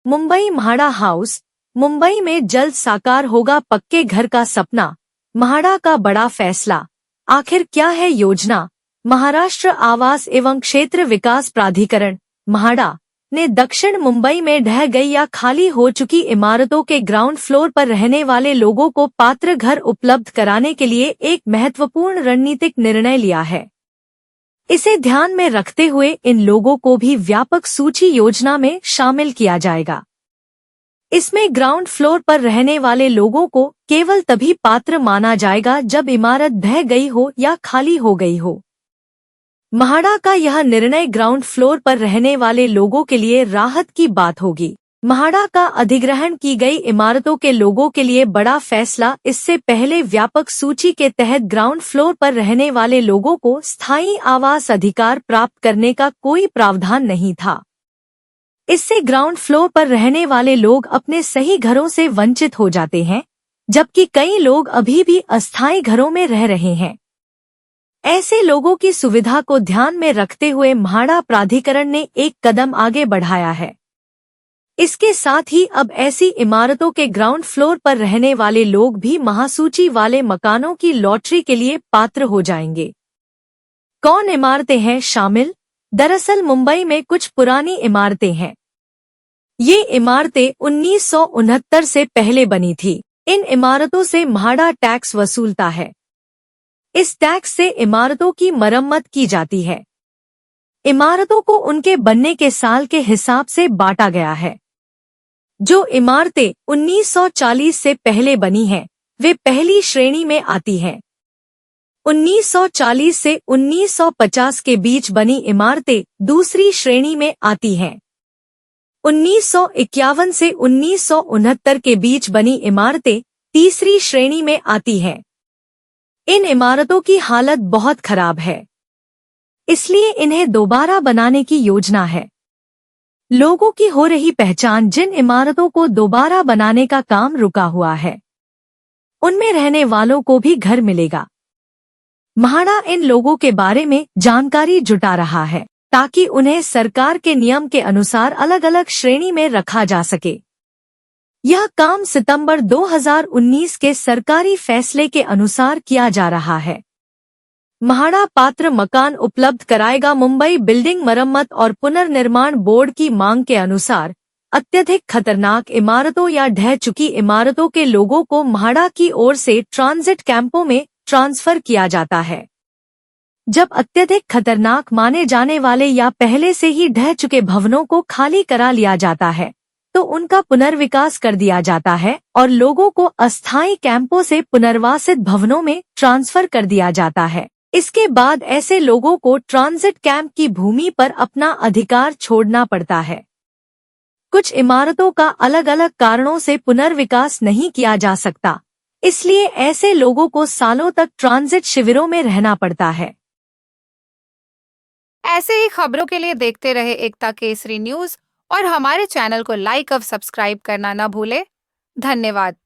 Mumbai MHADA house. Mumbai में जल्द साकार होगा पक्के घर का सपना, म्हाडा का बड़ा फैसला। आखिर क्या है योजना? महाराष्ट्र आवास एवं क्षेत्र विकास प्राधिकरण म्हाडा ने दक्षिण मुंबई में ढह गई या खाली हो चुकी इमारतों के ग्राउंड फ्लोर पर रहने वाले लोगों को पात्र घर उपलब्ध कराने के लिए एक महत्वपूर्ण रणनीतिक निर्णय लिया है। इसे ध्यान में रखते हुए इन लोगों को भी व्यापक सूची योजना में शामिल किया जाएगा। इसमें ग्राउंड फ्लोर पर रहने वाले लोगों को केवल तभी पात्र माना जाएगा जब इमारत ढह गई हो या खाली हो गई हो। म्हाडा का यह निर्णय ग्राउंड फ्लोर पर रहने वाले लोगों के लिए राहत की बात होगी। म्हाडा का अधिग्रहण की गई इमारतों के लोगों के लिए बड़ा फैसला। इससे पहले व्यापक सूची के तहत ग्राउंड फ्लोर पर रहने वाले लोगों को स्थायी आवास अधिकार प्राप्त करने का कोई प्रावधान नहीं था। इससे ग्राउंड फ्लोर पर रहने वाले लोग अपने सही घरों से वंचित हो जाते हैं, जबकि कई लोग अभी भी अस्थायी घरों में रह रहे हैं। ऐसे लोगों की सुविधा को ध्यान में रखते हुए म्हाडा प्राधिकरण ने एक कदम आगे बढ़ाया है। इसके साथ ही अब ऐसी इमारतों के ग्राउंड फ्लोर पर रहने वाले लोग भी महासूची वाले मकानों की लॉटरी के लिए पात्र हो जाएंगे। कौन इमारतें हैं शामिल? दरअसल मुंबई में कुछ पुरानी इमारतें हैं। ये इमारतें 1969 से पहले बनी थी। इन इमारतों से म्हाडा टैक्स वसूलता है। इस टैक्स से इमारतों की मरम्मत की जाती है। इमारतों को उनके बनने के साल के हिसाब से बांटा गया है। जो इमारतें 1940 से पहले बनी हैं, वे पहली श्रेणी में आती हैं। 1940 से 1950 के बीच बनी इमारतें दूसरी श्रेणी में आती हैं। 1951 से 1969 के बीच बनी इमारतें तीसरी श्रेणी में आती हैं। इन इमारतों की हालत बहुत खराब है, इसलिए इन्हें दोबारा बनाने की योजना है। लोगों की हो रही पहचान। जिन इमारतों को दोबारा बनाने का काम रुका हुआ है, उनमें रहने वालों को भी घर मिलेगा। म्हाडा इन लोगों के बारे में जानकारी जुटा रहा है ताकि उन्हें सरकार के नियम के अनुसार अलग अलग श्रेणी में रखा जा सके। यह काम सितंबर 2019 के सरकारी फैसले के अनुसार किया जा रहा है। म्हाडा पात्र मकान उपलब्ध कराएगा। मुंबई बिल्डिंग मरम्मत और पुनर्निर्माण बोर्ड की मांग के अनुसार अत्यधिक खतरनाक इमारतों या ढह चुकी इमारतों के लोगों को म्हाडा की ओर से ट्रांजिट कैंपों में ट्रांसफर किया जाता है। जब अत्यधिक खतरनाक माने जाने वाले या पहले से ही ढह चुके भवनों को खाली करा लिया जाता है, तो उनका पुनर्विकास कर दिया जाता है और लोगों को अस्थायी कैंपों से पुनर्वासित भवनों में ट्रांसफर कर दिया जाता है। इसके बाद ऐसे लोगों को ट्रांजिट कैंप की भूमि पर अपना अधिकार छोड़ना पड़ता है। कुछ इमारतों का अलग अलग कारणों से पुनर्विकास नहीं किया जा सकता, इसलिए ऐसे लोगों को सालों तक ट्रांजिट शिविरों में रहना पड़ता है। ऐसे ही खबरों के लिए देखते रहे एकता केसरी न्यूज और हमारे चैनल को लाइक और सब्सक्राइब करना न भूले। धन्यवाद।